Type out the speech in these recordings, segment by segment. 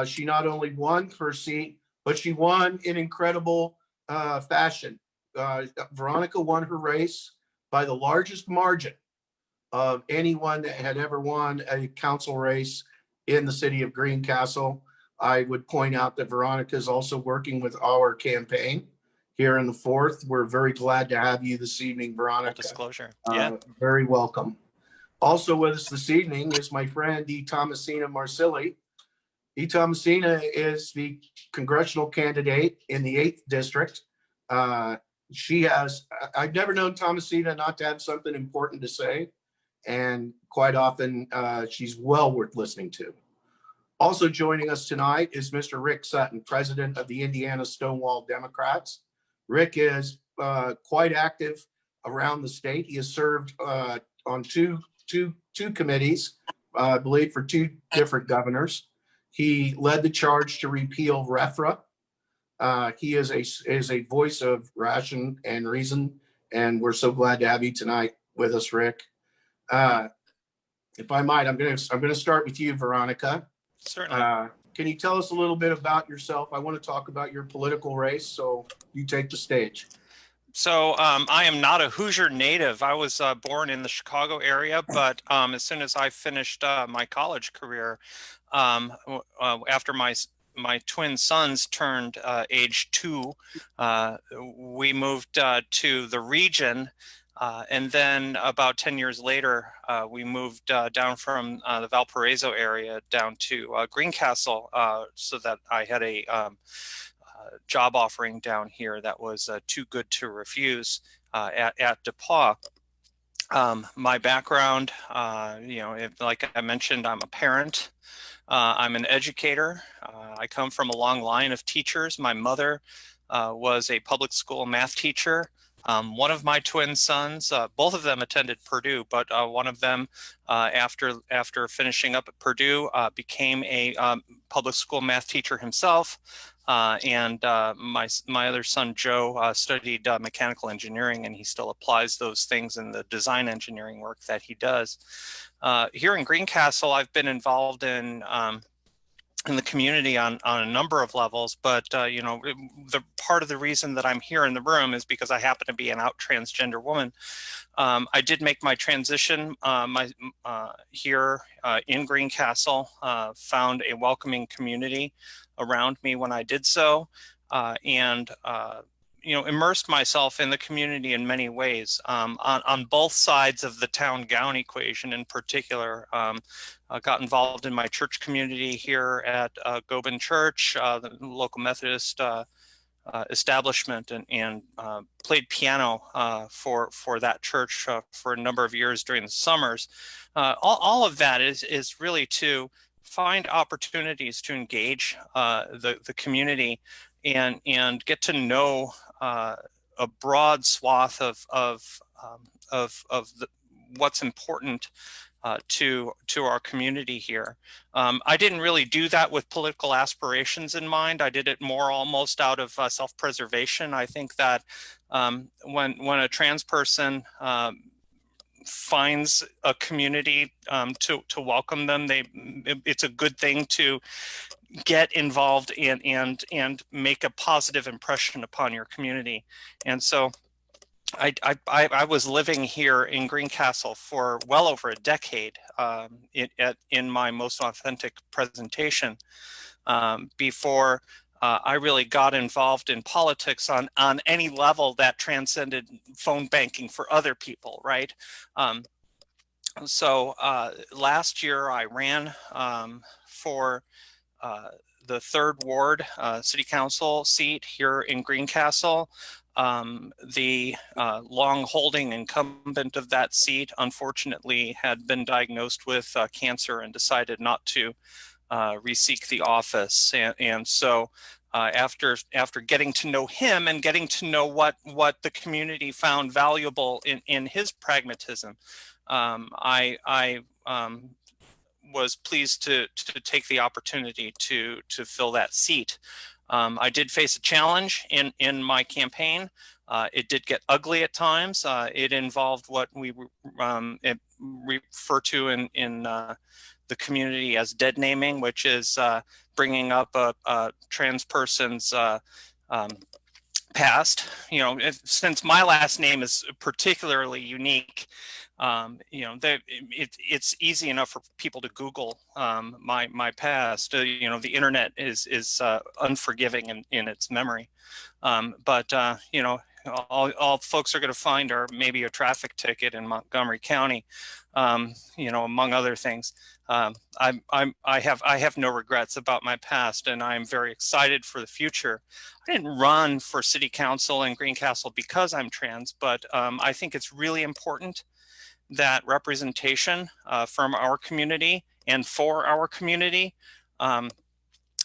She not only won her seat, but she won in incredible fashion. Veronica won her race by the largest margin of anyone that had ever won a council race in the city of Greencastle. I would point out that Veronica is also working with our campaign here in the 4th. We're very glad to have you this evening, Veronica. Full disclosure. Yeah. Very welcome. Also with us this evening is my friend, Thomasina Marsili. Thomasina is the congressional candidate in the 8th district. I've never known Thomasina not to have something important to say. And quite often she's well worth listening to. Also joining us tonight is Mr. Rick Sutton, president of the Indiana Stonewall Democrats. Rick is quite active around the state. He has served on two committees, I believe, for 2 different governors. He led the charge to repeal REFRA. He is a voice of ration and reason, and we're so glad to have you tonight with us, Rick. If I might, I'm going to start with you, Veronica. Certainly. Can you tell us a little bit about yourself? I want to talk about your political race, so you take the stage. So I am not a Hoosier native. I was born in the Chicago area, but as soon as I finished my college career, after my twin sons turned age 2, we moved to the region. And then about 10 years later, we moved down from the Valparaiso area down to Greencastle, so that I had a job offering down here that was too good to refuse at DePaul. My background, like I mentioned, I'm a parent. I'm an educator. I come from a long line of teachers. My mother was a public school math teacher. One of my twin sons, both of them attended Purdue, but one of them, after finishing up at Purdue, became a public school math teacher himself. And my other son, Joe, studied mechanical engineering, and he still applies those things in the design engineering work that he does. Here in Greencastle, I've been involved in the community on a number of levels, but the part of the reason that I'm here in the room is because I happen to be an out transgender woman. I did make my transition here in Greencastle, found a welcoming community around me when I did so, and immersed myself in the community in many ways, on both sides of the town-gown equation. In particular, I got involved in my church community here at Gobin Church, the local Methodist establishment, and played piano for that church for a number of years during the summers. All of that is really to find opportunities to engage the community and get to know a broad swath of what's important to our community here. I didn't really do that with political aspirations in mind. I did it more almost out of self-preservation. I think that when a trans person finds a community to welcome them, it's a good thing to get involved and make a positive impression upon your community. And so I was living here in Greencastle for well over a decade in my most authentic presentation before I really got involved in politics on any level that transcended phone banking for other people, right? So last year I ran for the 3rd Ward City Council seat here in Greencastle. The long-holding incumbent of that seat, unfortunately, had been diagnosed with cancer and decided not to reseek the office. And so after getting to know him and getting to know what the community found valuable in his pragmatism, I was pleased to take the opportunity to fill that seat. I did face a challenge in my campaign. It did get ugly at times. It involved what we refer to in the community as dead naming, which is bringing up a trans person's past. Since my last name is particularly unique, it's easy enough for people to Google my past. The internet is unforgiving in its memory, but all folks are going to find are maybe a traffic ticket in Montgomery County, among other things. I have no regrets about my past, and I'm very excited for the future. I didn't run for city council in Greencastle because I'm trans, but I think it's really important that representation from our community and for our community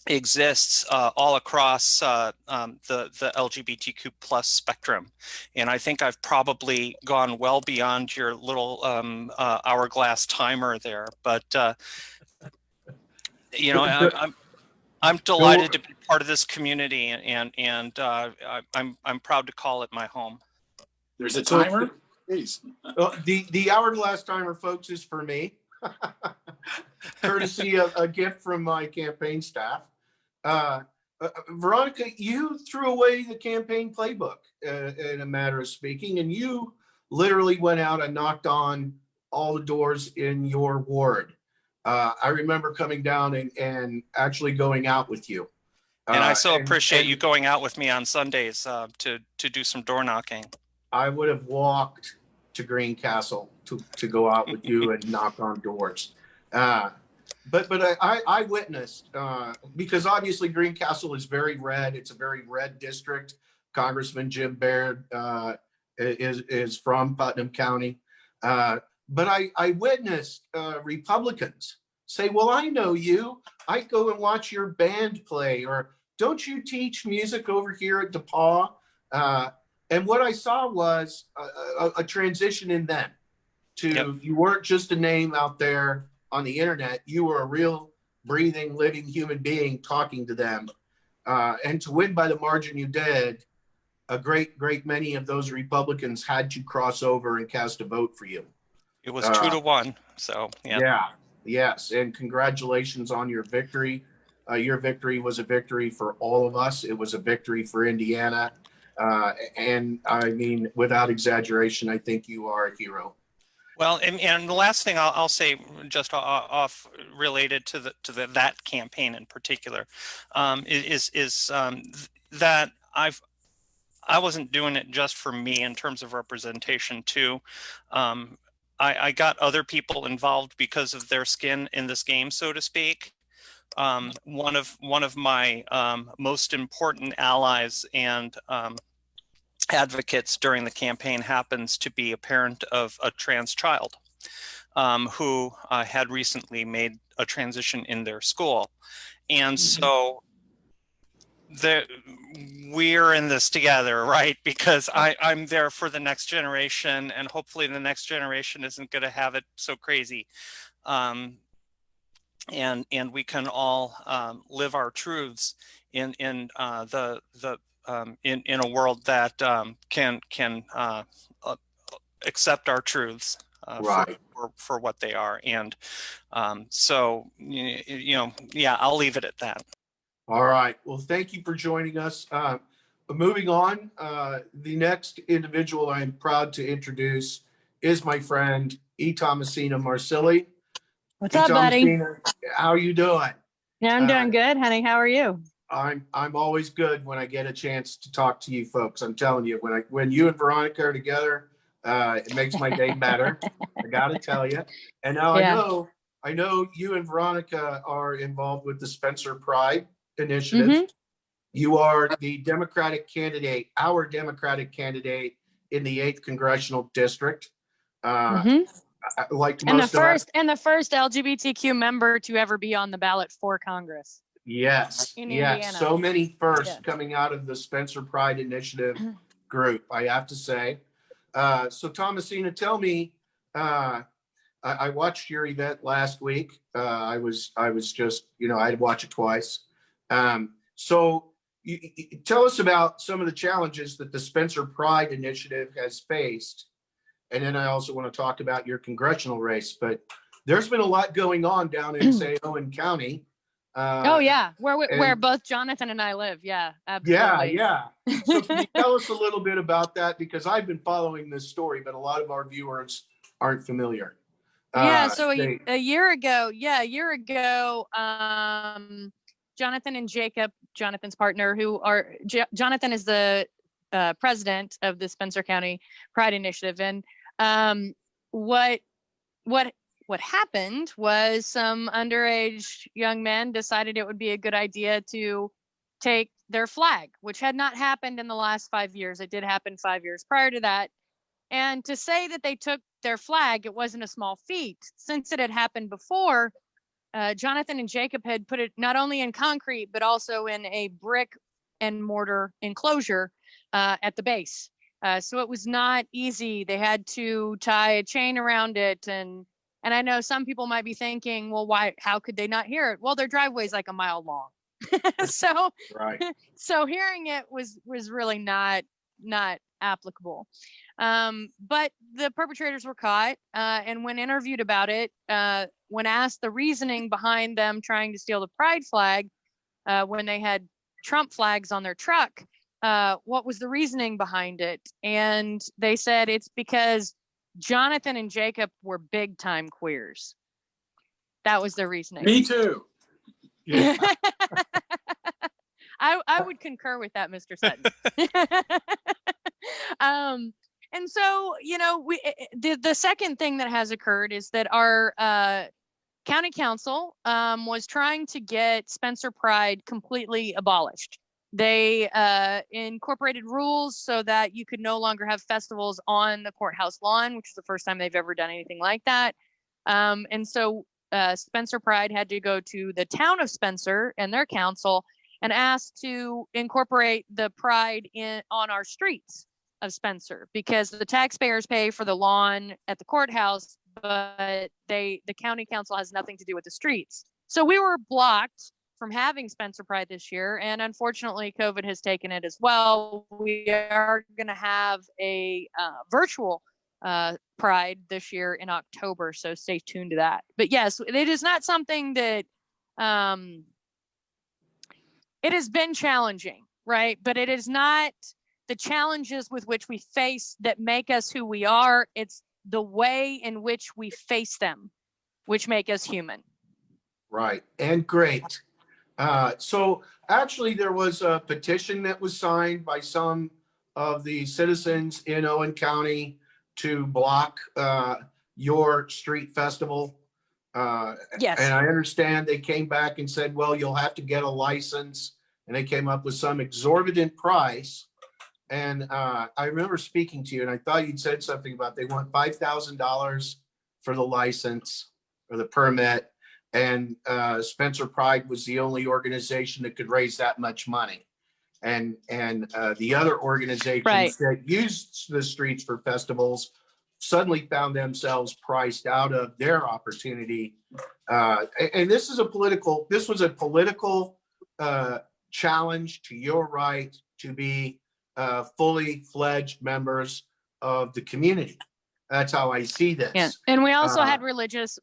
exists all across the LGBTQ plus spectrum. And I think I've probably gone well beyond your little hourglass timer there, but I'm delighted to be part of this community, and I'm proud to call it my home. There's a timer? Please. The hourglass timer, folks, is for me. Courtesy of a gift from my campaign staff. Veronica, you threw away the campaign playbook in a matter of speaking, and you literally went out and knocked on all the doors in your ward. I remember coming down and actually going out with you. And I so appreciate you going out with me on Sundays to do some door knocking. I would have walked to Greencastle to go out with you and knock on doors. But I witnessed, because obviously Greencastle is very red. It's a very red district. Congressman Jim Baird is from Putnam County. But I witnessed Republicans say, well, I know you. I go and watch your band play, or don't you teach music over here at DePaul? And what I saw was a transition in them to, yep. You weren't just a name out there on the internet. You were a real breathing, living human being talking to them. And to win by the margin you did, a great many of those Republicans had to cross over and cast a vote for you. It was 2-1. So, yeah. Yeah. Yes. And congratulations on your victory. Your victory was a victory for all of us. It was a victory for Indiana. And I mean, without exaggeration, I think you are a hero. Well, and the last thing I'll say, just off related to that campaign in particular, is that I wasn't doing it just for me in terms of representation too. I got other people involved because of their skin in this game, so to speak. One of my most important allies and advocates during the campaign happens to be a parent of a trans child who had recently made a transition in their school. And so we're in this together, right? Because I'm there for the next generation, and hopefully the next generation isn't going to have it so crazy. And we can all live our truths in a world that can accept our truths right. for what they are. And so, yeah, I'll leave it at that. All right. Well, thank you for joining us. Moving on, the next individual I'm proud to introduce is my friend, Thomasina Marsili. What's up, buddy? How are you doing? Yeah, I'm doing good, honey. How are you? I'm always good when I get a chance to talk to you folks. I'm telling you, when you and Veronica are together, it makes my day better. I gotta tell you. And now yeah. I know you and Veronica are involved with the Spencer Pride Initiative. Mm-hmm. You are the Democratic candidate, our Democratic candidate in the 8th Congressional District. Like and the first LGBTQ member to ever be on the ballot for Congress. Yes. In yes. Indiana. So many firsts coming out of the Spencer Pride Initiative group, I have to say. So Thomasina, tell me, I watched your event last week. I was just, I'd watch it twice. So you tell us about some of the challenges that the Spencer Pride Initiative has faced. And then I also want to talk about your congressional race, but there's been a lot going on down in, say, Owen County. Oh yeah, where and- both Jonathan and I live. Yeah, Yeah, absolutely. yeah. So can you tell us a little bit about that? Because I've been following this story, but a lot of our viewers aren't familiar. Yeah, so They- a year ago, Jonathan and Jacob, Jonathan's partner, Jonathan is the president of the Spencer County Pride Initiative, and what happened was some underage young men decided it would be a good idea to take their flag, which had not happened in the last 5 years. It did happen 5 years prior to that. And to say that they took their flag, it wasn't a small feat. Since it had happened before, Jonathan and Jacob had put it not only in concrete, but also in a brick and mortar enclosure at the base. So it was not easy. They had to tie a chain around it. And I know some people might be thinking, well, how could they not hear it? Well, their driveway is like a mile long. right. So hearing it was really not applicable. But the perpetrators were caught, and when interviewed about it, when asked the reasoning behind them trying to steal the pride flag, when they had Trump flags on their truck, what was the reasoning behind it? And they said it's because Jonathan and Jacob were big time queers. That was their reasoning. Me too. Yeah. I would concur with that, Mr. Sutton. And so, the second thing that has occurred is that our county council was trying to get Spencer Pride completely abolished. They incorporated rules so that you could no longer have festivals on the courthouse lawn, which is the first time they've ever done anything like that. And so Spencer Pride had to go to the town of Spencer and their council and asked to incorporate the pride on our streets of Spencer, because the taxpayers pay for the lawn at the courthouse, but the county council has nothing to do with the streets. So we were blocked from having Spencer Pride this year, and unfortunately COVID has taken it as well. We are going to have a virtual Pride this year in October, so stay tuned to that. But yes, it is not something that it has been challenging, right? But it is not the challenges with which we face that make us who we are. It's the way in which we face them, which make us human. Right. And great. So actually there was a petition that was signed by some of the citizens in Owen County to block your street festival. Yes. And I understand they came back and said, well, you'll have to get a license. And they came up with some exorbitant price. And I remember speaking to you, and I thought you'd said something about they want $5,000 for the license or the permit. And Spencer Pride was the only organization that could raise that much money. And the other organizations Right. that used the streets for festivals suddenly found themselves priced out of their opportunity. And this was a political challenge to your right to be fully fledged members of the community. That's how I see this. Yeah. And we also had religious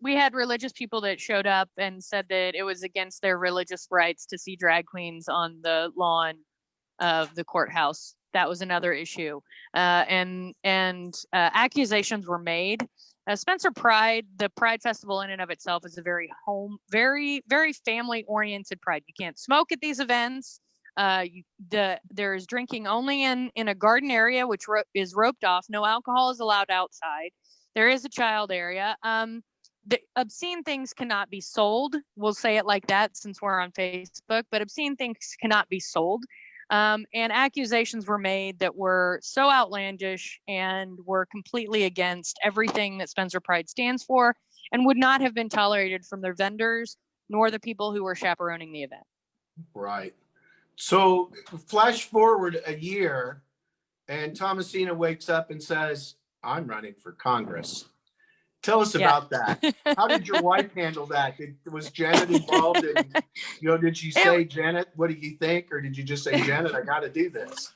people that showed up and said that it was against their religious rights to see drag queens on the lawn of the courthouse. That was another issue. And accusations were made. Spencer Pride, the Pride Festival in and of itself is a very very family oriented pride. You can't smoke at these events. There is drinking only in a garden area, which is roped off. No alcohol is allowed outside. There is a child area. The obscene things cannot be sold. We'll say it like that since we're on Facebook, but obscene things cannot be sold. And accusations were made that were so outlandish and were completely against everything that Spencer Pride stands for and would not have been tolerated from their vendors nor the people who were chaperoning the event. Right. So flash forward a year and Thomasina wakes up and says, I'm running for Congress. Tell us about that. How did your wife handle that? Was Janet involved? Did she say, Janet, what do you think? Or did you just say, Janet, I got to do this?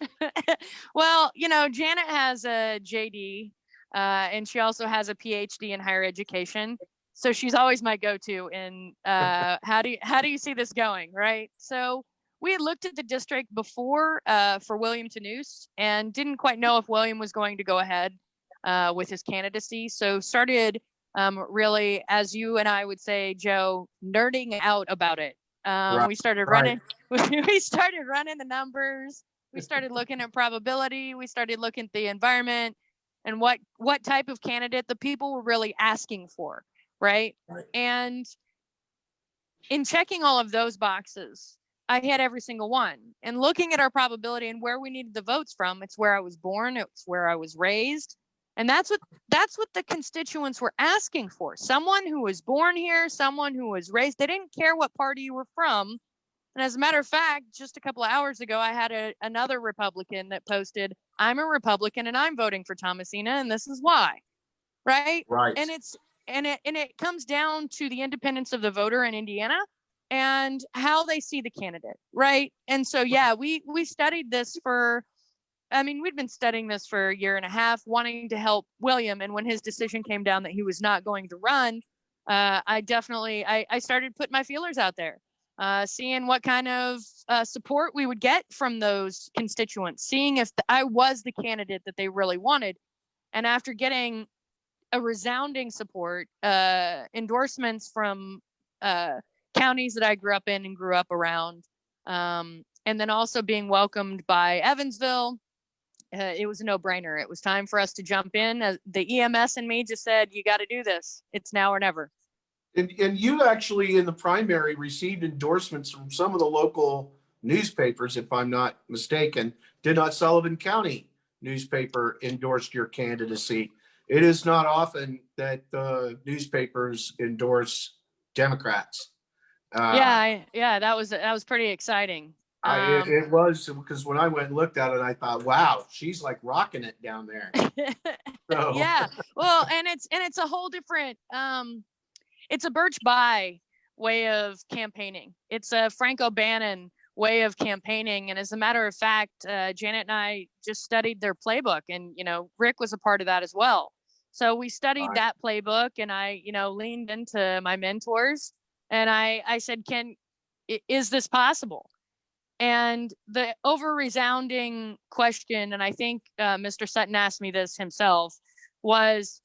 Well, Janet has a JD and she also has a PhD in higher education. So she's always my go-to in how do you see this going, right? So we had looked at the district before for William Tanoose and didn't quite know if William was going to go ahead with his candidacy. So started really, as you and I would say, Joe, nerding out about it. We started running. We started running the numbers. We started looking at probability. We started looking at the environment and what type of candidate the people were really asking for, right? And in checking all of those boxes, I had every single one. And looking at our probability and where we needed the votes from, it's where I was born, it's where I was raised. And that's what the constituents were asking for. Someone who was born here, someone who was raised. They didn't care what party you were from. And as a matter of fact, just a couple of hours ago, I had another Republican that posted, "I'm a Republican and I'm voting for Thomasina, and this is why." Right? Right. And it comes down to the independence of the voter in Indiana and how they see the candidate, right? And so yeah, we studied this we'd been studying this for a year and a half, wanting to help William. And when his decision came down that he was not going to run, I started putting my feelers out there, seeing what kind of support we would get from those constituents, seeing if I was the candidate that they really wanted. And after getting a resounding support, endorsements from counties that I grew up in and grew up around, and then also being welcomed by Evansville, it was a no-brainer. It was time for us to jump in. The EMS and me just said, "You got to do this. It's now or never." And you actually in the primary received endorsements from some of the local newspapers, if I'm not mistaken. Did not Sullivan County newspaper endorsed your candidacy? It is not often that the newspapers endorse Democrats. That was pretty exciting. It was, because when I went and looked at it, I thought, wow, she's like rocking it down there. So. Yeah, well, and it's a whole different, it's a Birch Bayh way of campaigning. It's a Frank O'Bannon way of campaigning. And as a matter of fact, Janet and I just studied their playbook, and, Rick was a part of that as well. So we studied that playbook, and I, leaned into my mentors, and I said, is this possible? And the over-resounding question, and I think Mr. Sutton asked me this himself, was,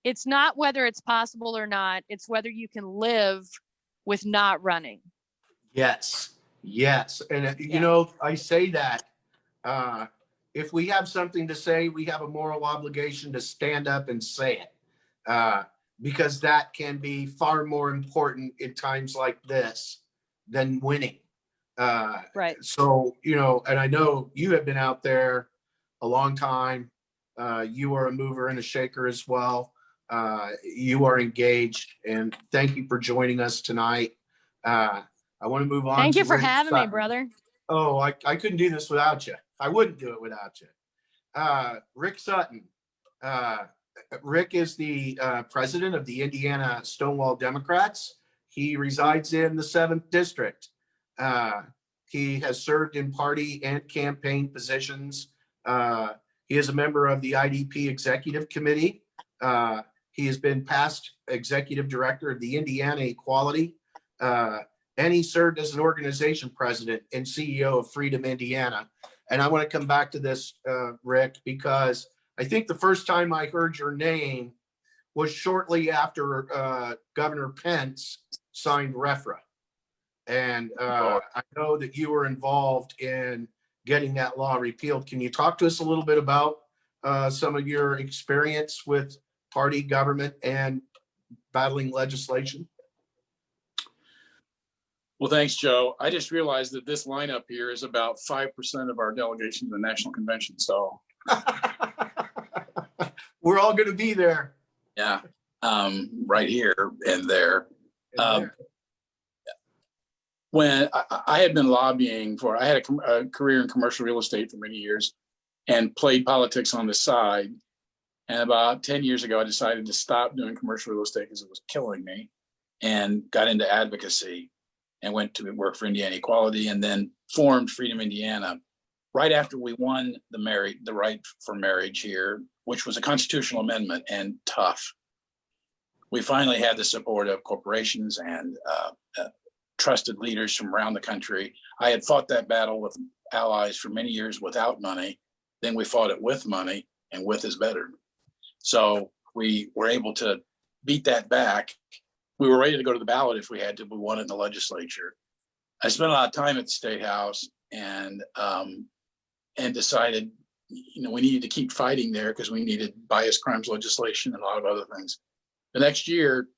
it's not whether it's possible or not, it's whether you can live with not running. Yes. And, I say that if we have something to say, we have a moral obligation to stand up and say it, because that can be far more important in times like this than winning. Right. So, and I know you have been out there a long time. You are a mover and a shaker as well. You are engaged, and thank you for joining us tonight. I want to move on. Thank you for Rick having Sutton. me, brother. Oh, I couldn't do this without you. I wouldn't do it without you. Rick Sutton. Rick is the president of the Indiana Stonewall Democrats. He resides in the 7th District. He has served in party and campaign positions. He is a member of the IDP Executive Committee. He has been past executive director of the Indiana Equality, and he served as an organization president and CEO of Freedom Indiana. And I want to come back to this, Rick, because I think the first time I heard your name was shortly after Governor Pence signed REFRA. And I know that you were involved in getting that law repealed. Can you talk to us a little bit about some of your experience with party government and battling legislation? Well, thanks, Joe. I just realized that this lineup here is about 5% of our delegation to the National Convention. So we're all going to be there. Yeah, right here and there. When I had been lobbying I had a career in commercial real estate for many years and played politics on the side. And about 10 years ago, I decided to stop doing commercial real estate because it was killing me, and got into advocacy and went to work for Indiana Equality, and then formed Freedom Indiana right after we won the right for marriage here, which was a constitutional amendment and tough. we finally had the support of corporations and trusted leaders from around the country. I had fought that battle with allies for many years without money. Then we fought it with money, and with is better. So we were able to beat that back. We were ready to go to the ballot if we had to. We won in the legislature. I spent a lot of time at the State House and decided, we needed to keep fighting there because we needed bias crimes legislation and a lot of other things. The next year,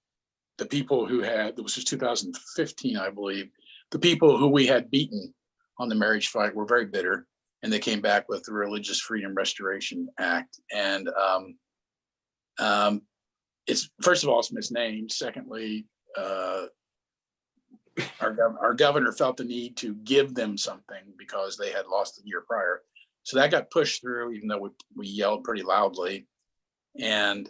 the people who had, it was just 2015, I believe, the people who we had beaten on the marriage fight were very bitter, and they came back with the Religious Freedom Restoration Act. And it's, first of all, it's misnamed. Secondly, our governor felt the need to give them something because they had lost the year prior. So that got pushed through, even though we yelled pretty loudly. And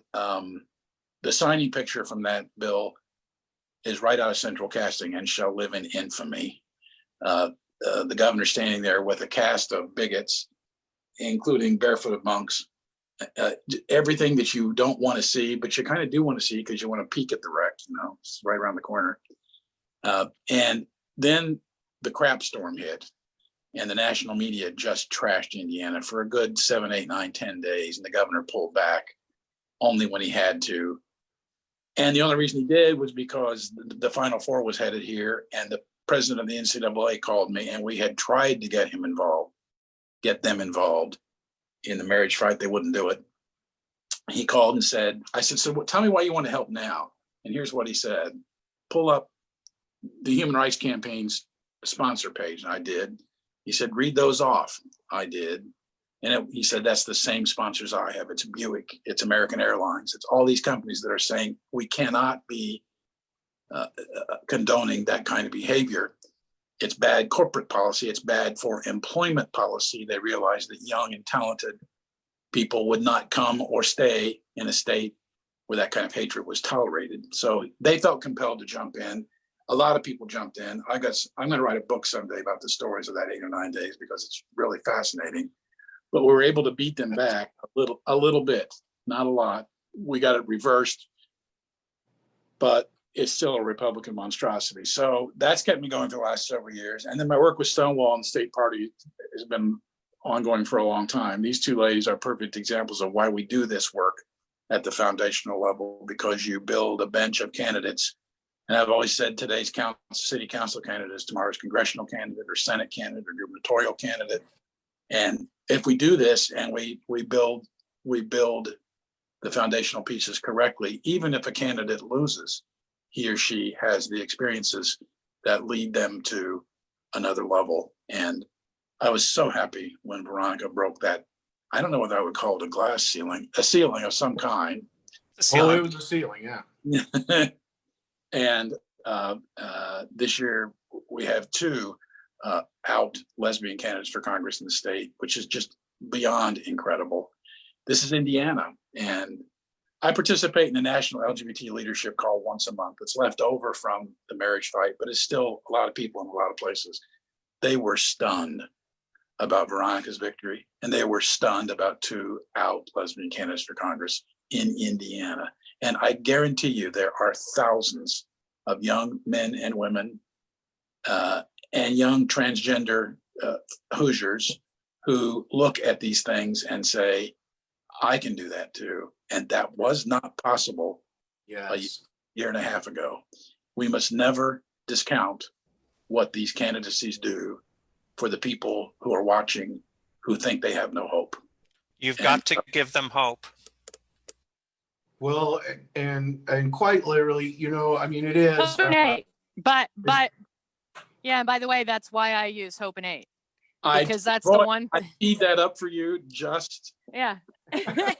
the signing picture from that bill is right out of Central Casting and shall live in infamy. The governor standing there with a cast of bigots, including barefooted monks, everything that you don't want to see, but you kind of do want to see because you want to peek at the wreck, it's right around the corner. And then the crap storm hit, and the national media just trashed Indiana for a good 7, 8, 9, 10 days. And the governor pulled back only when he had to. And the only reason he did was because the Final Four was headed here, and the president of the NCAA called me, and we had tried to get them involved in the marriage fight. They wouldn't do it. He called and said, I said, so tell me why you want to help now. And here's what he said: pull up the Human Rights Campaign's sponsor page. And I did. He said, read those off. I did. And he said, that's the same sponsors I have. It's Buick, it's American Airlines, it's all these companies that are saying we cannot be condoning that kind of behavior. It's bad corporate policy. It's bad for employment policy. They realized that young and talented people would not come or stay in a state where that kind of hatred was tolerated. So they felt compelled to jump in. A lot of people jumped in. I'm going to write a book someday about the stories of that 8 or 9 days because it's really fascinating. But we were able to beat them back a little bit, not a lot. We got it reversed, but it's still a Republican monstrosity. So that's kept me going for the last several years. And then my work with Stonewall and the state party has been ongoing for a long time. These two ladies are perfect examples of why we do this work at the foundational level, because you build a bench of candidates. And I've always said today's city council candidate is tomorrow's congressional candidate or Senate candidate or gubernatorial candidate. And if we do this and we build the foundational pieces correctly, even if a candidate loses, he or she has the experiences that lead them to another level. And I was so happy when Veronica broke that. I don't know whether I would call it a ceiling of some kind. Oh, it was a ceiling, yeah. And this year we have 2 out lesbian candidates for Congress in the state, which is just beyond incredible. This is Indiana, and I participate in a national LGBT leadership call once a month. It's left over from the marriage fight, but it's still a lot of people in a lot of places. They were stunned about Veronica's victory, and they were stunned about 2 out lesbian candidates for Congress in Indiana. And I guarantee you there are thousands of young men and women and young transgender Hoosiers who look at these things and say, I can do that too. And that was not possible a year and a half ago. We must never discount what these candidacies do for the people who are watching, who think they have no hope. You've got to give them hope. Well, and quite literally, it is. Hope and hate. But yeah, and by the way, that's why I use hope and hate. Because that's the one. I speed that up for you just. Yeah. I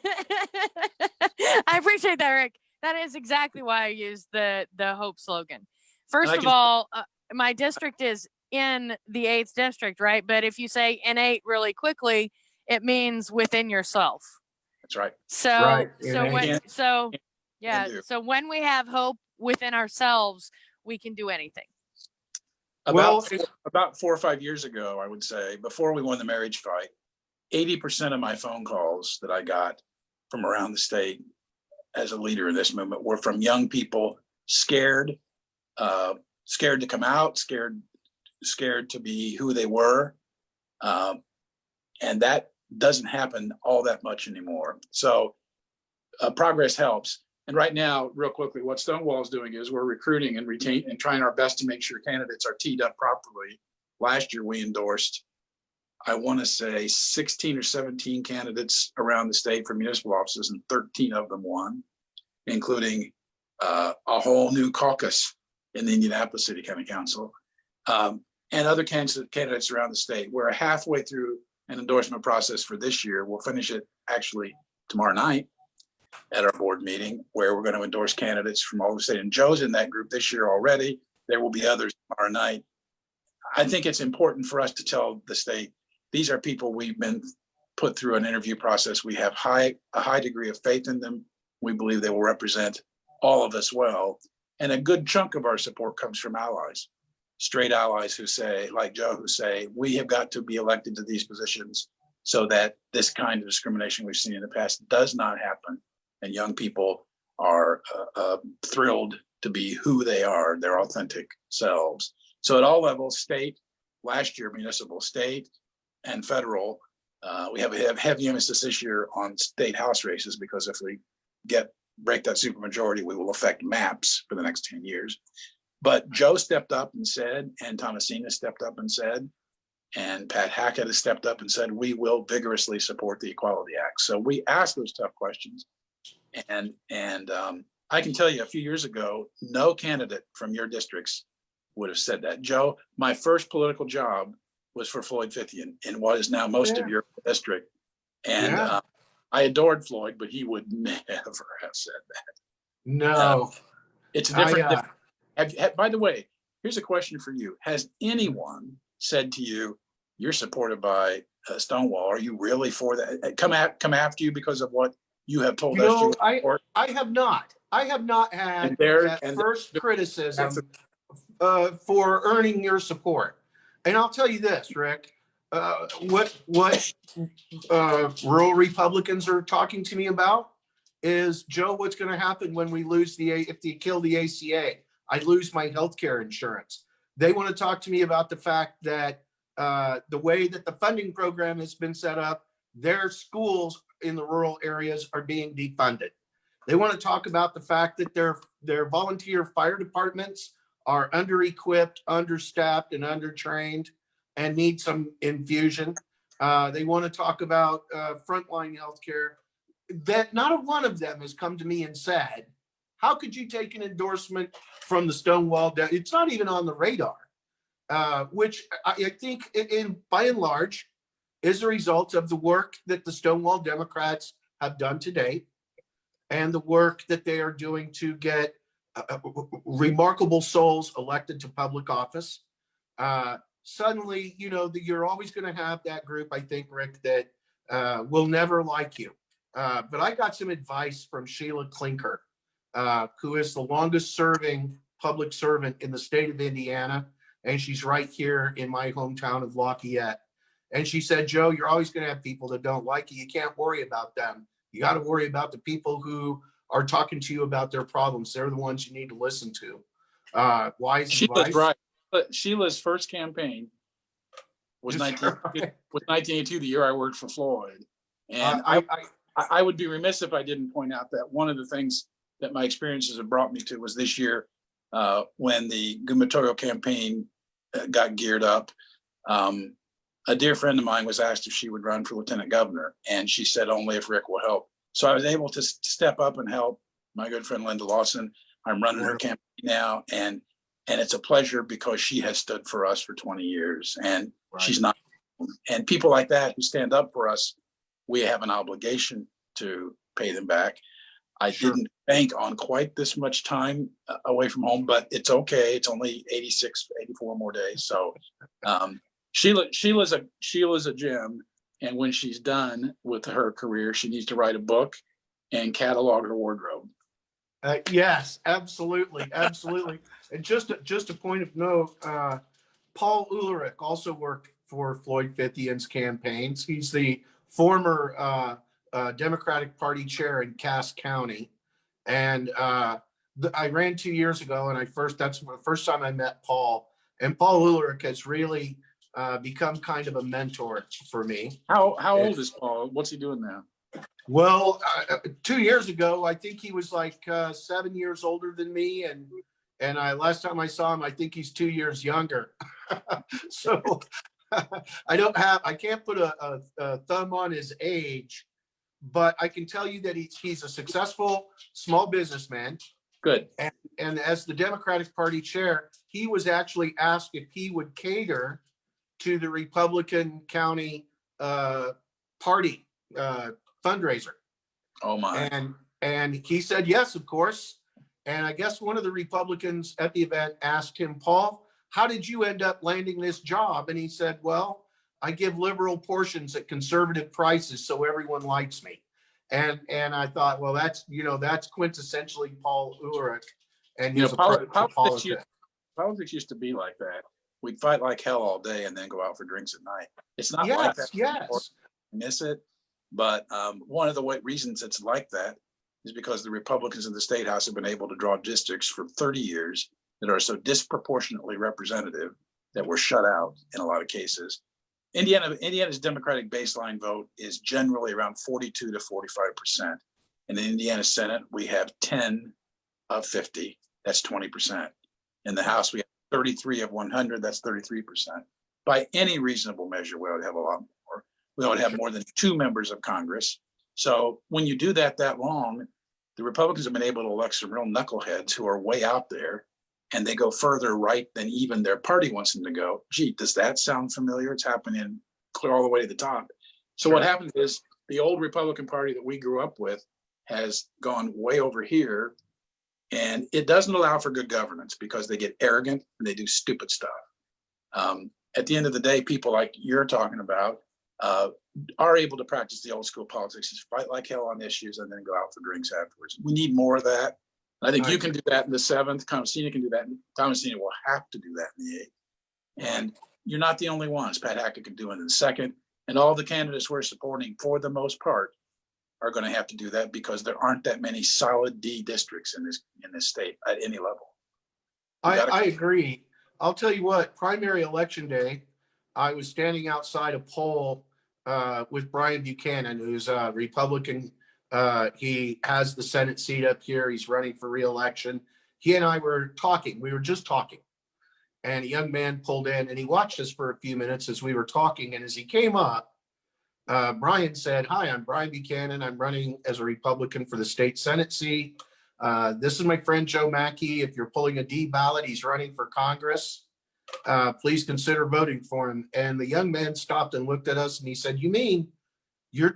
appreciate that, Rick. That is exactly why I use the hope slogan. First of all, my district is in the 8th district, right? But if you say in8 really quickly, it means within yourself. That's right. So right. So when we have hope within ourselves, we can do anything. About 4 or 5 years ago, I would say, before we won the marriage fight, 80% of my phone calls that I got from around the state as a leader in this movement were from young people scared, scared to come out, scared to be who they were. And that doesn't happen all that much anymore. So progress helps. And right now, real quickly, what Stonewall is doing is we're recruiting and retaining and trying our best to make sure candidates are teed up properly. Last year, we endorsed, I want to say 16 or 17 candidates around the state for municipal offices, and 13 of them won, including a whole new caucus in the Indianapolis City County Council, and other candidates around the state. We're halfway through an endorsement process for this year. We'll finish it actually tomorrow night at our board meeting, where we're going to endorse candidates from all over the state. And Joe's in that group this year already. There will be others tomorrow night. I think it's important for us to tell the state, these are people we've been put through an interview process. We have a high degree of faith in them. We believe they will represent all of us well. And a good chunk of our support comes from allies, straight allies who say, like Joe, who say, we have got to be elected to these positions so that this kind of discrimination we've seen in the past does not happen. And young people are thrilled to be who they are, their authentic selves. So at all levels, state, last year, municipal, state, and federal, we have a heavy emphasis this year on state house races, because if we break that supermajority, we will affect maps for the next 10 years. But Joe stepped up and said, and Thomasina stepped up and said, and Pat Hackett has stepped up and said, we will vigorously support the Equality Act. So we asked those tough questions. And I can tell you, a few years ago, no candidate from your districts would have said that. Joe, my first political job was for Floyd Fithian in what is now most of your district. And I adored Floyd, but he would never have said that. No. It's a different. By the way, here's a question for you. Has anyone said to you, you're supported by Stonewall? Are you really for that? Come after you because of what you have told us? No, I have not. I have not had that first criticism for earning your support. And I'll tell you this, Rick, what rural Republicans are talking to me about is, Joe, what's going to happen when we lose if they kill the ACA? I lose my health care insurance. They want to talk to me about the fact that the way that the funding program has been set up, their schools in the rural areas are being defunded. They want to talk about the fact that their volunteer fire departments are under-equipped, understaffed, and undertrained, and need some infusion. They want to talk about frontline healthcare. That not a one of them has come to me and said, how could you take an endorsement from the Stonewall down? It's not even on the radar, which I think by and large is a result of the work that the Stonewall Democrats have done to date, and the work that they are doing to get remarkable souls elected to public office. Suddenly, you're always going to have that group, I think, Rick, that will never like you. But I got some advice from Sheila Klinker, who is the longest serving public servant in the state of Indiana. And she's right here in my hometown of Lafayette. And she said, Joe, you're always going to have people that don't like you. You can't worry about them. You got to worry about the people who are talking to you about their problems. They're the ones you need to listen to. Wise Sheila's advice. right. But Sheila's first campaign was 1982, the year I worked for Floyd. And I would be remiss if I didn't point out that one of the things that my experiences have brought me to was this year when the gubernatorial campaign got geared up. A dear friend of mine was asked if she would run for lieutenant governor, and she said only if Rick will help. So I was able to step up and help my good friend Linda Lawson. I'm running her campaign now, and it's a pleasure because she has stood for us for 20 years, and she's not. And people like that who stand up for us, we have an obligation to pay them back. I didn't bank on quite this much time away from home, but it's okay. It's only 84 more days. So Sheila's a gem. And when she's done with her career, she needs to write a book and catalog her wardrobe. Yes, absolutely. Absolutely. And just a point of note, Paul Ulrich also worked for Floyd Fithian's campaigns. He's the former Democratic Party chair in Cass County. And I ran 2 years ago, and that's the first time I met Paul. And Paul Ulrich has really become kind of a mentor for me. How old is Paul? What's he doing now? Well, 2 years ago, I think he was like 7 years older than me, and last time I saw him, I think he's 2 years younger. So I can't put a thumb on his age, but I can tell you that he's a successful small businessman. Good. And as the Democratic Party chair, he was actually asked if he would cater to the Republican County party fundraiser. Oh my. And he said yes, of course. And I guess one of the Republicans at the event asked him, Paul, how did you end up landing this job? And he said, well, I give liberal portions at conservative prices, so everyone likes me. And I thought, well, that's quintessentially Paul Ulrich and his approach to politics. Politics used to be like that. We'd fight like hell all day and then go out for drinks at night. It's not Yes, like that. yes. Miss it. But one of the reasons it's like that is because the Republicans in the state house have been able to draw districts for 30 years that are so disproportionately representative that we're shut out in a lot of cases. Indiana's Democratic baseline vote is generally around 42 to 45%. In the Indiana Senate, we have 10 of 50. That's 20%. In the House, we have 33 of 100. That's 33%. By any reasonable measure, we ought to have a lot more. We ought to have more than 2 members of Congress. So when you do that long, the Republicans have been able to elect some real knuckleheads who are way out there, and they go further right than even their party wants them to go. Gee, does that sound familiar? It's happening clear all the way to the top. So What happens is the old Republican Party that we grew up with has gone way over here, and it doesn't allow for good governance because they get arrogant and they do stupid stuff. At the end of the day, people like you're talking about are able to practice the old school politics, is fight like hell on issues and then go out for drinks afterwards. We need more of that. I think you can do that in the 7th. Thomasina can do that. Thomasina will have to do that in the 8th. And you're not the only ones. Pat Hackett can do it in the 2nd. And all the candidates we're supporting, for the most part, are going to have to do that because there aren't that many solid D districts in this state at any level. I agree. I'll tell you what, primary election day, I was standing outside a poll with Brian Buchanan, who's a Republican. He has the Senate seat up here. He's running for re-election. He and I were talking. We were just talking. And a young man pulled in and he watched us for a few minutes as we were talking. And as he came up, Brian said, hi, I'm Brian Buchanan. I'm running as a Republican for the state Senate seat. This is my friend, Joe Mackey. If you're pulling a D ballot, he's running for Congress. Please consider voting for him. And the young man stopped and looked at us and he said, you mean you're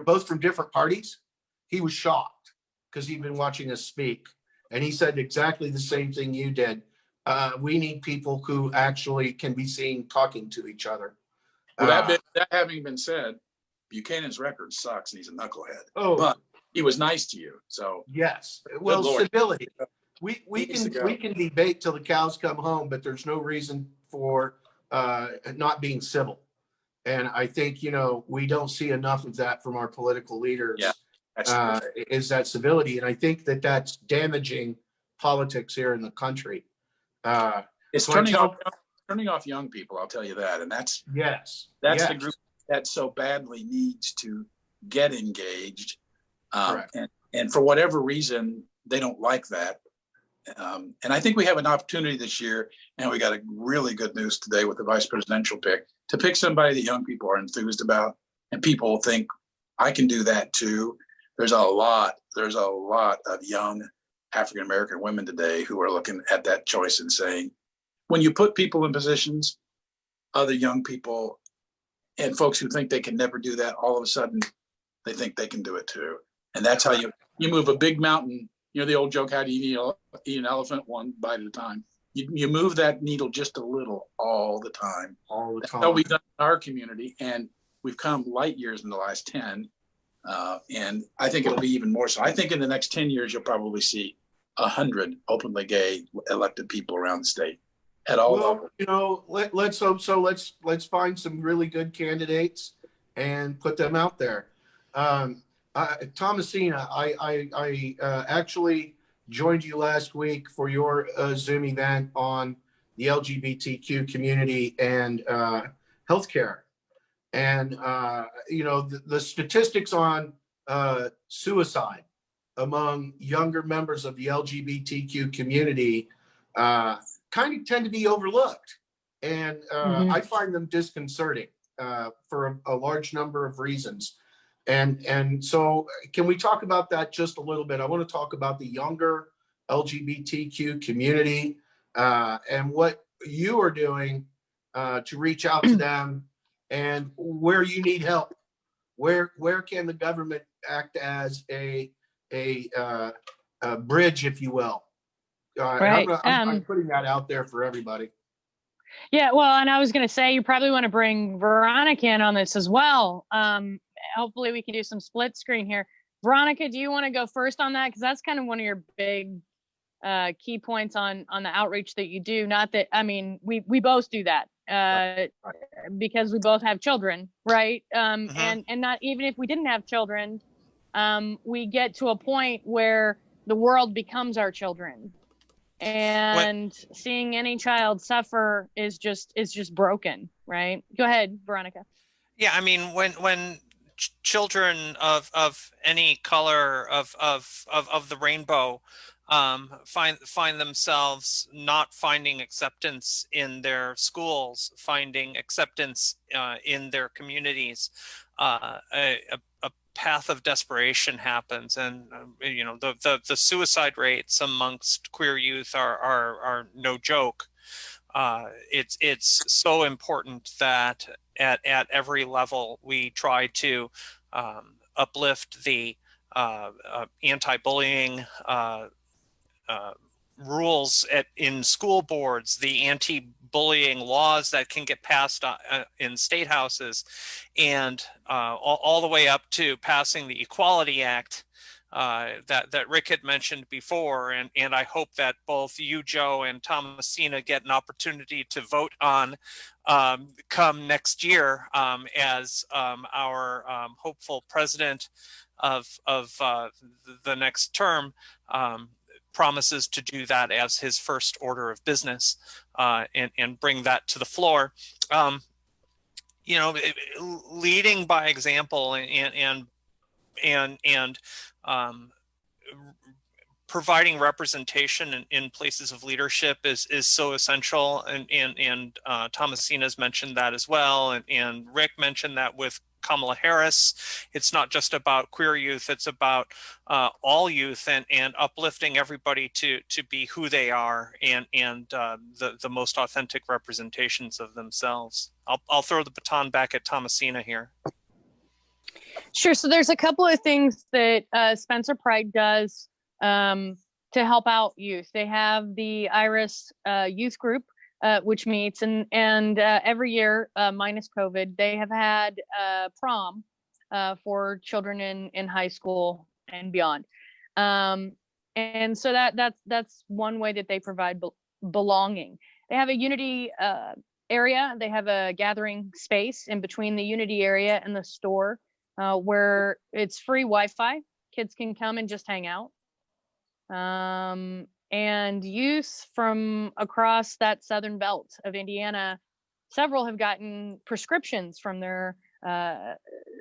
both from different parties? He was shocked because he'd been watching us speak. And he said exactly the same thing you did. We need people who actually can be seen talking to each other. Well, that having been said, Buchanan's record sucks and he's a knucklehead. Oh, but he was nice to you. So yes. Well, civility. We can debate till the cows come home, but there's no reason for not being civil. And I think, we don't see enough of that from our political leaders. Yeah, that's is that civility. And I think that that's damaging politics here in the country. It's turning off young people, I'll tell you that. And that's the group that so badly needs to get engaged. And for whatever reason, they don't like that. And I think we have an opportunity this year, and we got a really good news today with the vice presidential pick, to pick somebody that young people are enthused about, and people think, I can do that too. There's a lot of young African-American women today who are looking at that choice and saying, when you put people in positions, other young people and folks who think they can never do that, all of a sudden they think they can do it too. And that's how you move a big mountain. The old joke, how do you eat an elephant one bite at a time? You move that needle just a little all the time. That's how we've done in our community, and we've come light years in the last 10. And I think it'll be even more so. I think in the next 10 years, you'll probably see 100 openly gay elected people around the state at all levels. Let's hope so. Let's find some really good candidates and put them out there. Thomasina, I actually joined you last week for your Zoom event on the LGBTQ community and healthcare. And, the statistics on suicide among younger members of the LGBTQ community kind of tend to be overlooked. And I find them disconcerting for a large number of reasons. And so can we talk about that just a little bit? I want to talk about the younger LGBTQ community and what you are doing to reach out to them and where you need help. Where can the government act as a bridge, if you will? Right. I'm putting that out there for everybody. Yeah, well, and I was going to say, you probably want to bring Veronica in on this as well. Hopefully we can do some split screen here. Veronica, do you want to go first on that? Because that's kind of one of your big key points on the outreach that you do. Not that, I mean, we both do that because we both have children, right? And not even if we didn't have children, we get to a point where the world becomes our children. And seeing any child suffer is just broken, right? Go ahead, Veronica. Yeah, I mean, when children of any color of the rainbow find themselves not finding acceptance in their schools, finding acceptance in their communities, a path of desperation happens, and the suicide rates amongst queer youth are no joke. It's so important that at every level we try to uplift the anti-bullying rules in school boards, the anti-bullying laws that can get passed in state houses, and all the way up to passing the Equality Act that Rick had mentioned before, and I hope that both you, Joe, and Thomasina get an opportunity to vote on come next year as our hopeful president of the next term promises to do that as his first order of business and bring that to the floor. Leading by example and providing representation in places of leadership is so essential, and Thomasina's mentioned that as well, and Rick mentioned that with Kamala Harris. It's not just about queer youth, it's about all youth, and uplifting everybody to be who they are and the most authentic representations of themselves. I'll throw the baton back at Thomasina here. Sure. So there's a couple of things that Spencer Pride does to help out youth. They have the Iris youth group, which meets and every year, minus COVID, they have had prom for children in high school and beyond. And so that's one way that they provide belonging. They have a Unity area. They have a gathering space in between the Unity area and the store where it's free Wi-Fi. Kids can come and just hang out. And youth from across that southern belt of Indiana, several have gotten prescriptions from their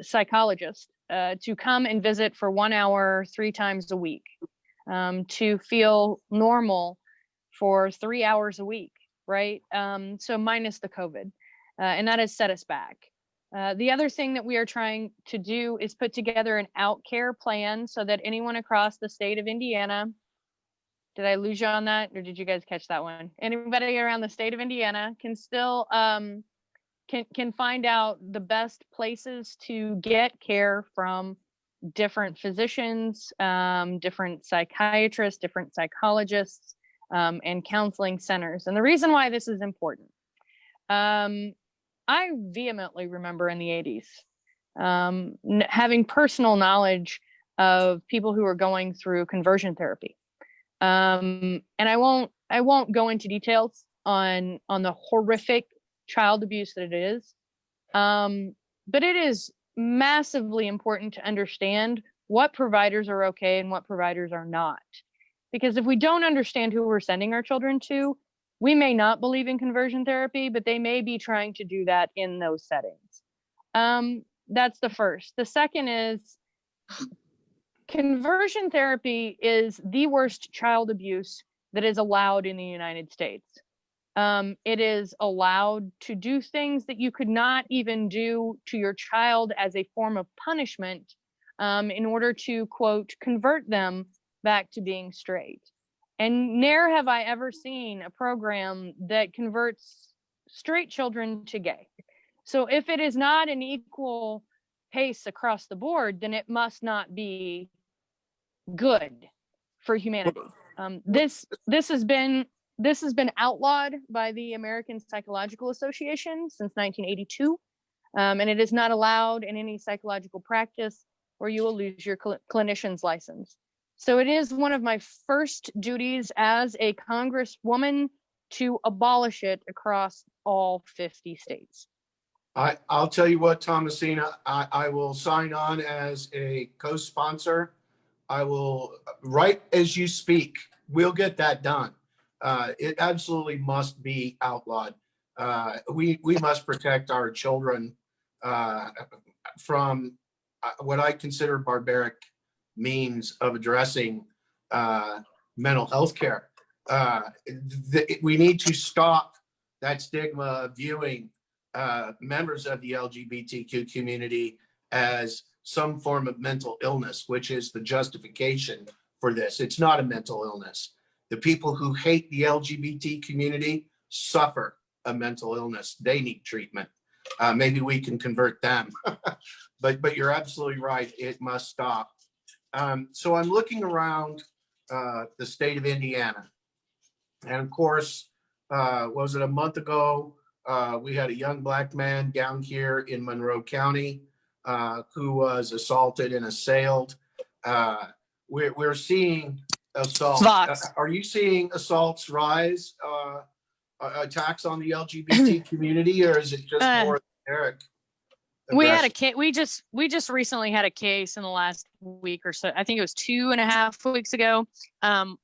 psychologist to come and visit for 1 hour, 3 times a week, to feel normal for 3 hours a week, right? So minus the COVID, and that has set us back. The other thing that we are trying to do is put together an out care plan so that anyone across the state of Indiana, did I lose you on that, or did you guys catch that one? Anybody around the state of Indiana can still can find out the best places to get care from different physicians, different psychiatrists, different psychologists, and counseling centers. And the reason why this is important, I vehemently remember in the 80s having personal knowledge of people who are going through conversion therapy. And I won't go into details on the horrific child abuse that it is. But it is massively important to understand what providers are okay and what providers are not. Because if we don't understand who we're sending our children to, we may not believe in conversion therapy, but they may be trying to do that in those settings. That's the first. The second is conversion therapy is the worst child abuse that is allowed in the United States. It is allowed to do things that you could not even do to your child as a form of punishment in order to, quote, convert them back to being straight. And ne'er have I ever seen a program that converts straight children to gay. So if it is not an equal pace across the board, then it must not be good for humanity. This has been outlawed by the American Psychological Association since 1982, and it is not allowed in any psychological practice where you will lose your clinician's license. So it is one of my first duties as a congresswoman to abolish it across all 50 states. I'll tell you what, Thomasina, I will sign on as a co-sponsor. I will, right as you speak, we'll get that done. It absolutely must be outlawed. We must protect our children from what I consider barbaric means of addressing mental health care. We need to stop that stigma of viewing members of the LGBTQ community as some form of mental illness, which is the justification for this. It's not a mental illness. The people who hate the LGBT community suffer a mental illness. They need treatment. Maybe we can convert them. But you're absolutely right. It must stop. So I'm looking around the state of Indiana. And of course, was it a month ago, we had a young Black man down here in Monroe County who was assaulted and assailed. We're seeing assaults. Are you seeing assaults rise, attacks on the LGBT community, or is it just more generic? We had a case. We just recently had a case in the last week or so. I think it was 2.5 weeks ago,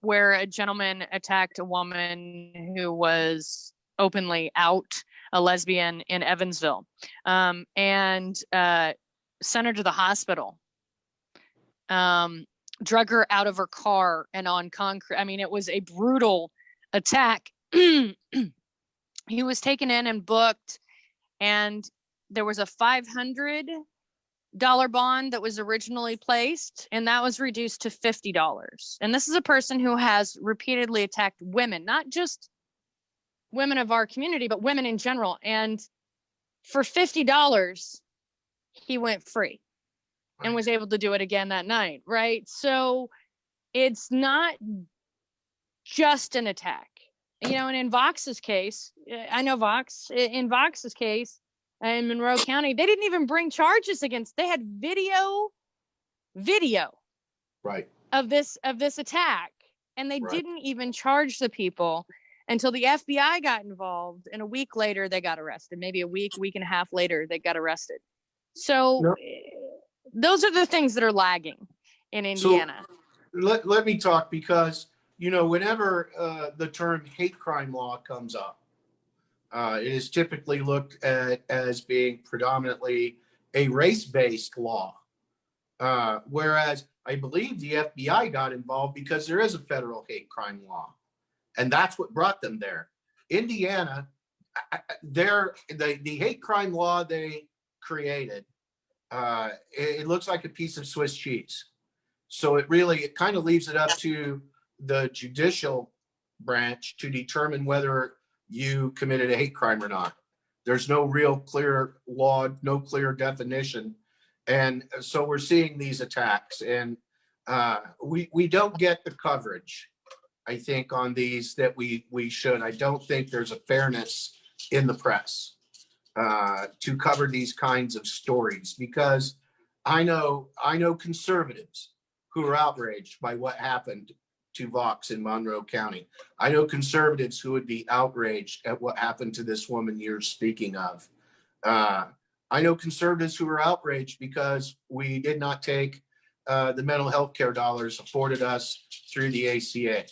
where a gentleman attacked a woman who was openly out, a lesbian, in Evansville, and sent her to the hospital. Drug her out of her car and on concrete. I mean, it was a brutal attack. He was taken in and booked, and there was a $500 bond that was originally placed, and that was reduced to $50. And this is a person who has repeatedly attacked women, not just women of our community, but women in general. And for $50, he went free and was able to do it again that night, right? So it's not just an attack. You know, and in Vox's case, I know Vox, in Vox's case, in Monroe County, they didn't even bring charges against. They had video right of this attack, and they didn't even charge the people until the FBI got involved, and a week later they got arrested. Maybe a week and a half later they got arrested. So those are the things that are lagging in Indiana. So let me talk, because you know, whenever the term hate crime law comes up, it is typically looked at as being predominantly a race-based law, whereas I believe the FBI got involved because there is a federal hate crime law, and that's what brought them there. Indiana, the hate crime law they created, it looks like a piece of Swiss cheese. So it kind of leaves it up to the judicial branch to determine whether you committed a hate crime or not. There's no real clear law, no clear definition. And so we're seeing these attacks, and we don't get the coverage, I think, on these that we should. I don't think there's a fairness in the press to cover these kinds of stories, because I know conservatives who are outraged by what happened to Vox in Monroe County. I know conservatives who would be outraged at what happened to this woman you're speaking of. I know conservatives who are outraged because we did not take the mental health care dollars afforded us through the ACA.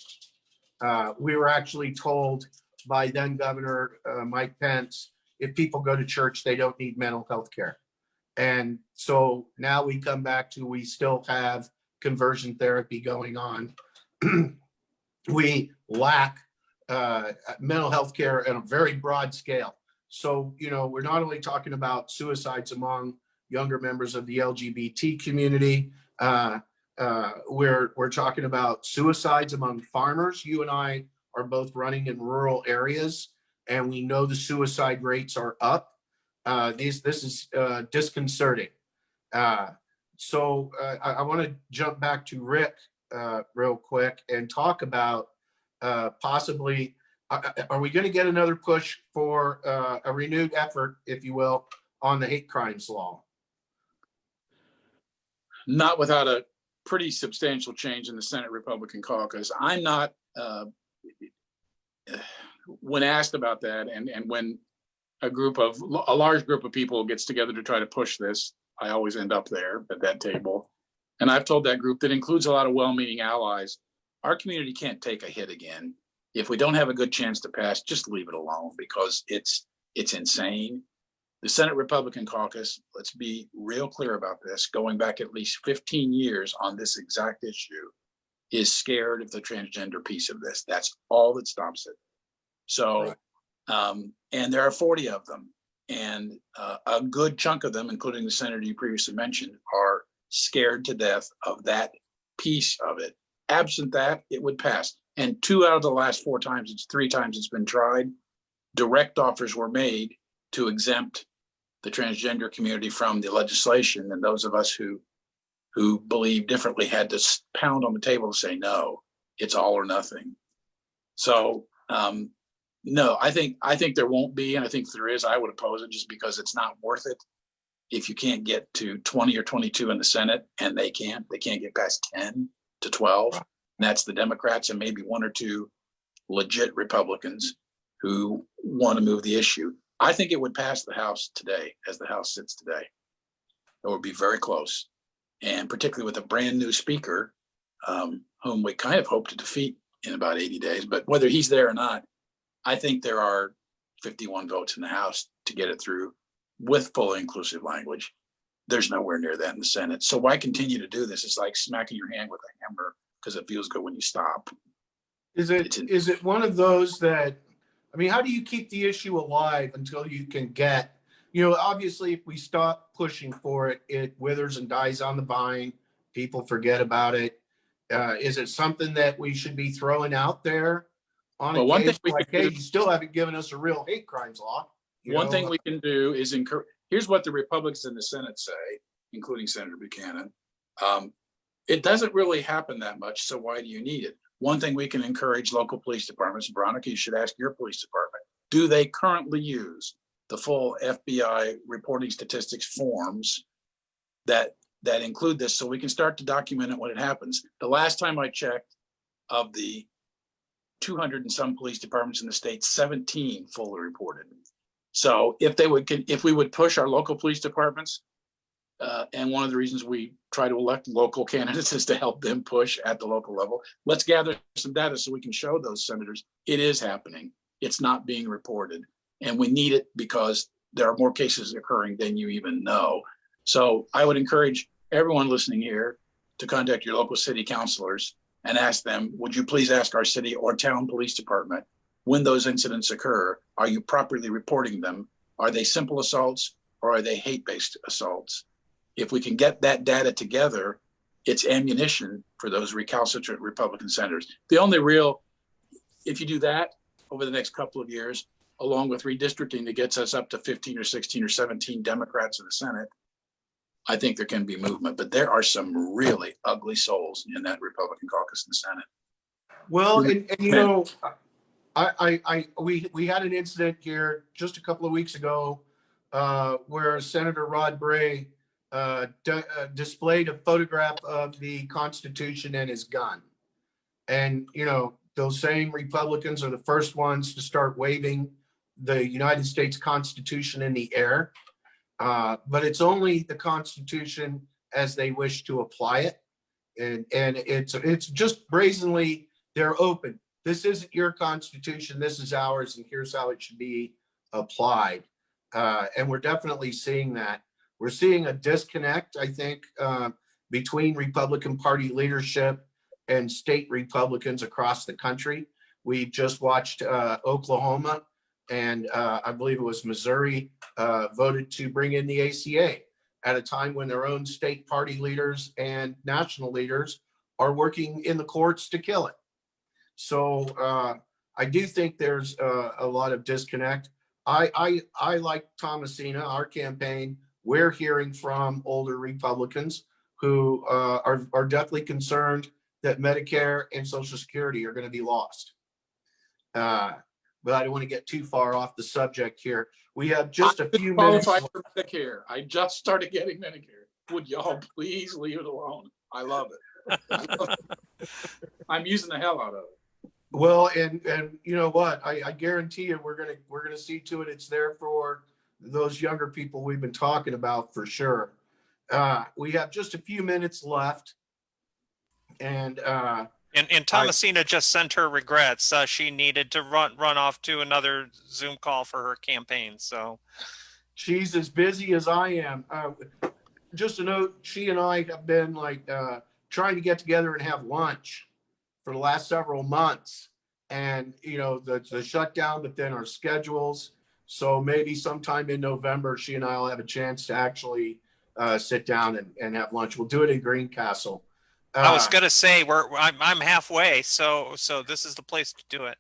We were actually told by then Governor Mike Pence, if people go to church, they don't need mental health care. And so now we come back to, we still have conversion therapy going on. We lack mental health care on a very broad scale. So, you know, we're not only talking about suicides among younger members of the LGBT community, we're talking about suicides among farmers. You and I are both running in rural areas, and we know the suicide rates are up. This is disconcerting. So I want to jump back to Rick real quick and talk about possibly, are we going to get another push for a renewed effort, if you will, on the hate crimes law? Not without a pretty substantial change in the Senate Republican caucus. I'm not, when asked about that, and when a large group of people gets together to try to push this, I always end up there at that table. And I've told that group, that includes a lot of well-meaning allies, our community can't take a hit again. If we don't have a good chance to pass, just leave it alone, because it's insane. The Senate Republican caucus, let's be real clear about this, going back at least 15 years on this exact issue, is scared of the transgender piece of this. That's all that stops it. So, and there are 40 of them, and a good chunk of them, including the senator you previously mentioned, are scared to death of that piece of it. Absent that, it would pass. And 2 out of the last 4 times, 3 times it's been tried, direct offers were made to exempt the transgender community from the legislation, and those of us who believe differently had to pound on the table to say no, it's all or nothing. So no, I think there won't be, and I think if there is, I would oppose it, just because it's not worth it. If you can't get to 20 or 22 in the Senate, and they can't get past 10 to 12, and that's the Democrats and maybe 1 or 2 legit Republicans who want to move the issue. I think it would pass the House today, as the House sits today. It would be very close, and particularly with a brand new speaker, whom we kind of hope to defeat in about 80 days. But whether he's there or not, I think there are 51 votes in the House to get it through with full inclusive language. There's nowhere near that in the Senate. So why continue to do this? It's like smacking your hand with a hammer, because it feels good when you stop. Is it one of those that, I mean, how do you keep the issue alive until you can get, you know, obviously if we stop pushing for it, it withers and dies on the vine. People forget about it. Is it something that we should be throwing out there on a case like, hey, you still haven't given us a real hate crimes law? One thing we can do is encourage, here's what the Republicans in the Senate say, including Senator Buchanan. It doesn't really happen that much, so why do you need it? One thing we can encourage local police departments, Veronica, you should ask your police department, do they currently use the full FBI reporting statistics forms that include this, so we can start to document it when it happens? The last time I checked, of the 200 and some police departments in the state, 17 fully reported. So if we would push our local police departments, and one of the reasons we try to elect local candidates is to help them push at the local level. Let's gather some data so we can show those senators it is happening. It's not being reported, and we need it because there are more cases occurring than you even know. So I would encourage everyone listening here to contact your local city councilors and ask them, would you please ask our city or town police department, when those incidents occur, are you properly reporting them? Are they simple assaults or are they hate-based assaults? If we can get that data together, it's ammunition for those recalcitrant Republican senators. The only real, if you do that over the next couple of years, along with redistricting that gets us up to 15 or 16 or 17 Democrats in the Senate, I think there can be movement. But there are some really ugly souls in that Republican caucus in the Senate. Well, and you know, we had an incident here just a couple of weeks ago where Senator Rod Bray displayed a photograph of the Constitution and his gun. And, you know, those same Republicans are the first ones to start waving the United States Constitution in the air. But it's only the Constitution as they wish to apply it. And it's just brazenly, they're open. This isn't your constitution. This is ours, and here's how it should be applied. And we're definitely seeing that. We're seeing a disconnect, I think, between Republican Party leadership and state Republicans across the country. We just watched Oklahoma, and I believe it was Missouri, voted to bring in the ACA at a time when their own state party leaders and national leaders are working in the courts to kill it. So I do think there's a lot of disconnect. I like Thomasina, our campaign. We're hearing from older Republicans who are definitely concerned that Medicare and Social Security are going to be lost. But I don't want to get too far off the subject here. We have just a few minutes. For Medicare. I just started getting Medicare. Would y'all please leave it alone? I love it. I'm using the hell out of it. Well, and you know what? I guarantee you, we're gonna see to it it's there for those younger people we've been talking about for sure. We have just a few minutes left, and Thomasina just sent her regrets. She needed to run off to another Zoom call for her campaign. So she's as busy as I am. Just a note, she and I have been like trying to get together and have lunch for the last several months, and you know the shutdown, but then our schedules. So maybe sometime in November, she and I will have a chance to actually sit down and have lunch. We'll do it in Greencastle. I was gonna say I'm halfway, so this is the place to do it.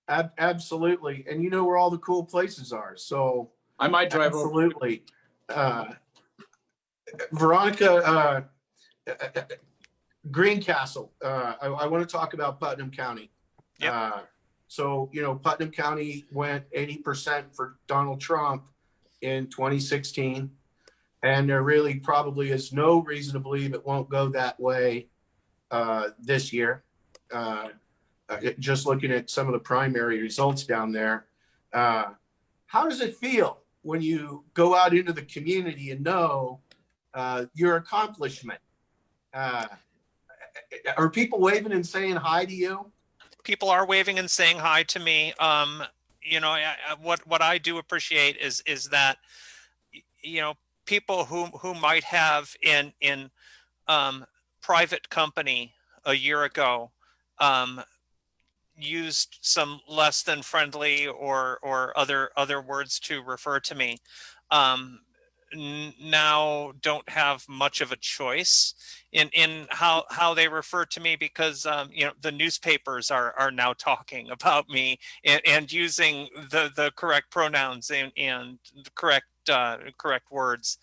Absolutely, and you know where all the cool places are. So I might drive absolutely. Veronica, Greencastle. I want to talk about Putnam County. Yep. So, you know, Putnam County went 80% for Donald Trump in 2016. And there really probably is no reason to believe it won't go that way this year. Just looking at some of the primary results down there. How does it feel when you go out into the community and know your accomplishment? Are people waving and saying hi to you? People are waving and saying hi to me. You know, what I do appreciate is that, you know, people who might have in private company a year ago used some less than friendly or other words to refer to me, now don't have much of a choice in how they refer to me, because you know, the newspapers are now talking about me and using the correct pronouns and the correct words,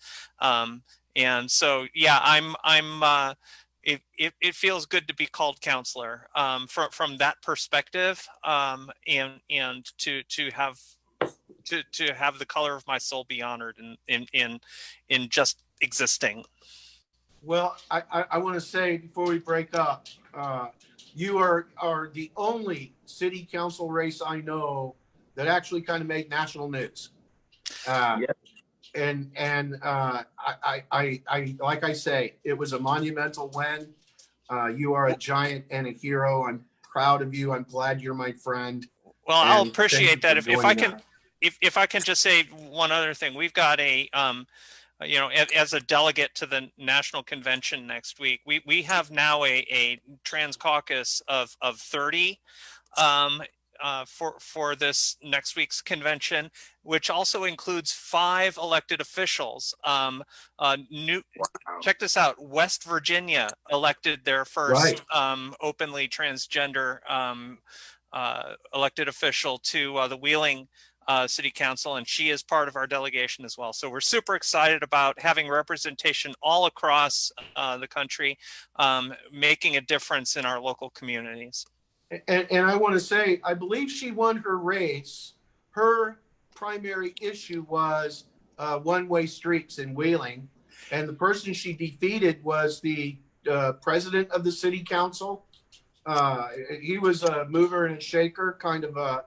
and so yeah, I'm it feels good to be called counselor from that perspective, and to have the color of my soul be honored in just existing. Well, I want to say before we break up, you are the only city council race I know that actually kind of made national news. Yep. And I like I say, it was a monumental win. You are a giant and a hero. I'm proud of you. I'm glad you're my friend. Well, I'll And appreciate thank that you for if I doing can. that. If I can just say one other thing, we've got a, you know, as a delegate to the national convention next week, we have now a trans caucus of 30 for this next week's convention, which also includes 5 elected officials. Check this out: West Virginia elected their first openly transgender elected official to the Wheeling City Council, and she is part of our delegation as well. So we're super excited about having representation all across the country, making a difference in our local communities. And I want to say, I believe she won her race. Her primary issue was one-way streets in Wheeling, and the person she defeated was the president of the city council. He was a mover and a shaker, kind of a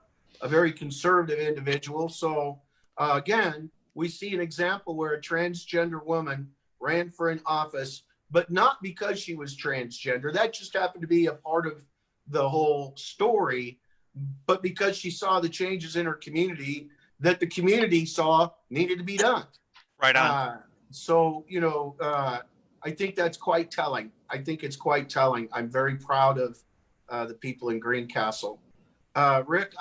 very conservative individual. So again, we see an example where a transgender woman ran for an office, but not because she was transgender. That just happened to be a part of the whole story, but because she saw the changes in her community that the community saw needed to be done. Right on. So, I think that's quite telling. I think it's quite telling. I'm very proud of the people in Greencastle. Rick,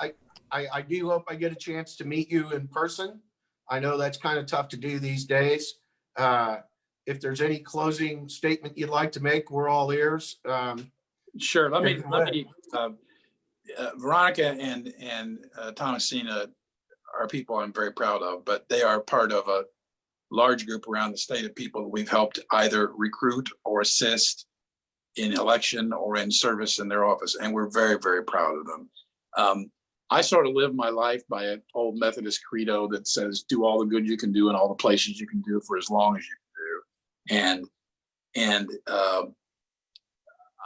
I do hope I get a chance to meet you in person. I know that's kind of tough to do these days. If there's any closing statement you'd like to make, we're all ears. Sure. Let me Veronica and Thomasina are people I'm very proud of, but they are part of a large group around the state of people that we've helped either recruit or assist in election or in service in their office. And we're very, very proud of them. I sort of live my life by an old Methodist credo that says, do all the good you can do in all the places you can do for as long as you can do. And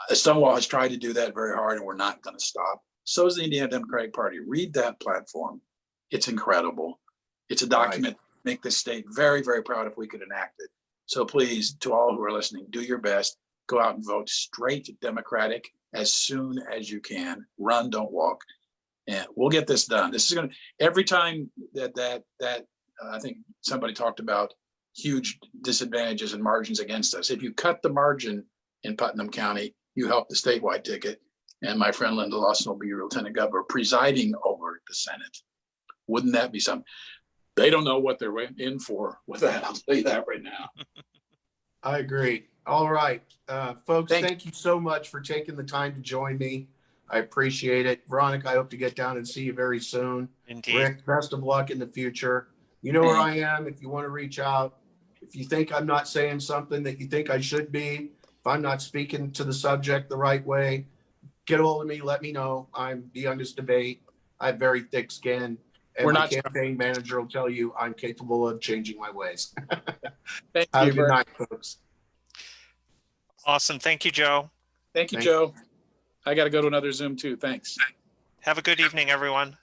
Stonewall has tried to do that very hard, and we're not going to stop. So is the Indiana Democratic Party. Read that platform. It's incredible. It's a document. Right. Make this state very, very proud if we could enact it. So please, to all who are listening, do your best. Go out and vote straight Democratic as soon as you can. Run, don't walk. And we'll get this done. This is going to, every time that I think somebody talked about huge disadvantages and margins against us. If you cut the margin in Putnam County, you help the statewide ticket. And my friend Linda Lawson will be your lieutenant governor presiding over the Senate. Wouldn't that be something? They don't know what they're in for with that. I'll tell you that right now. I agree. All right, folks, thank you so much for taking the time to join me. I appreciate it. Veronica, I hope to get down and see you very soon. Indeed. Rick, best of luck in the future. You know where I am if you want to reach out. If you think I'm not saying something that you think I should be, if I'm not speaking to the subject the right way, get a hold of me, let me know. I'm the youngest debate. I have very thick skin. And my campaign manager will tell you I'm capable of changing my ways. Thank Have you. a good night, folks. Awesome. Thank you, Joe. Thank you, Joe. I got to go to another Zoom too. Thanks. Have a good evening, everyone.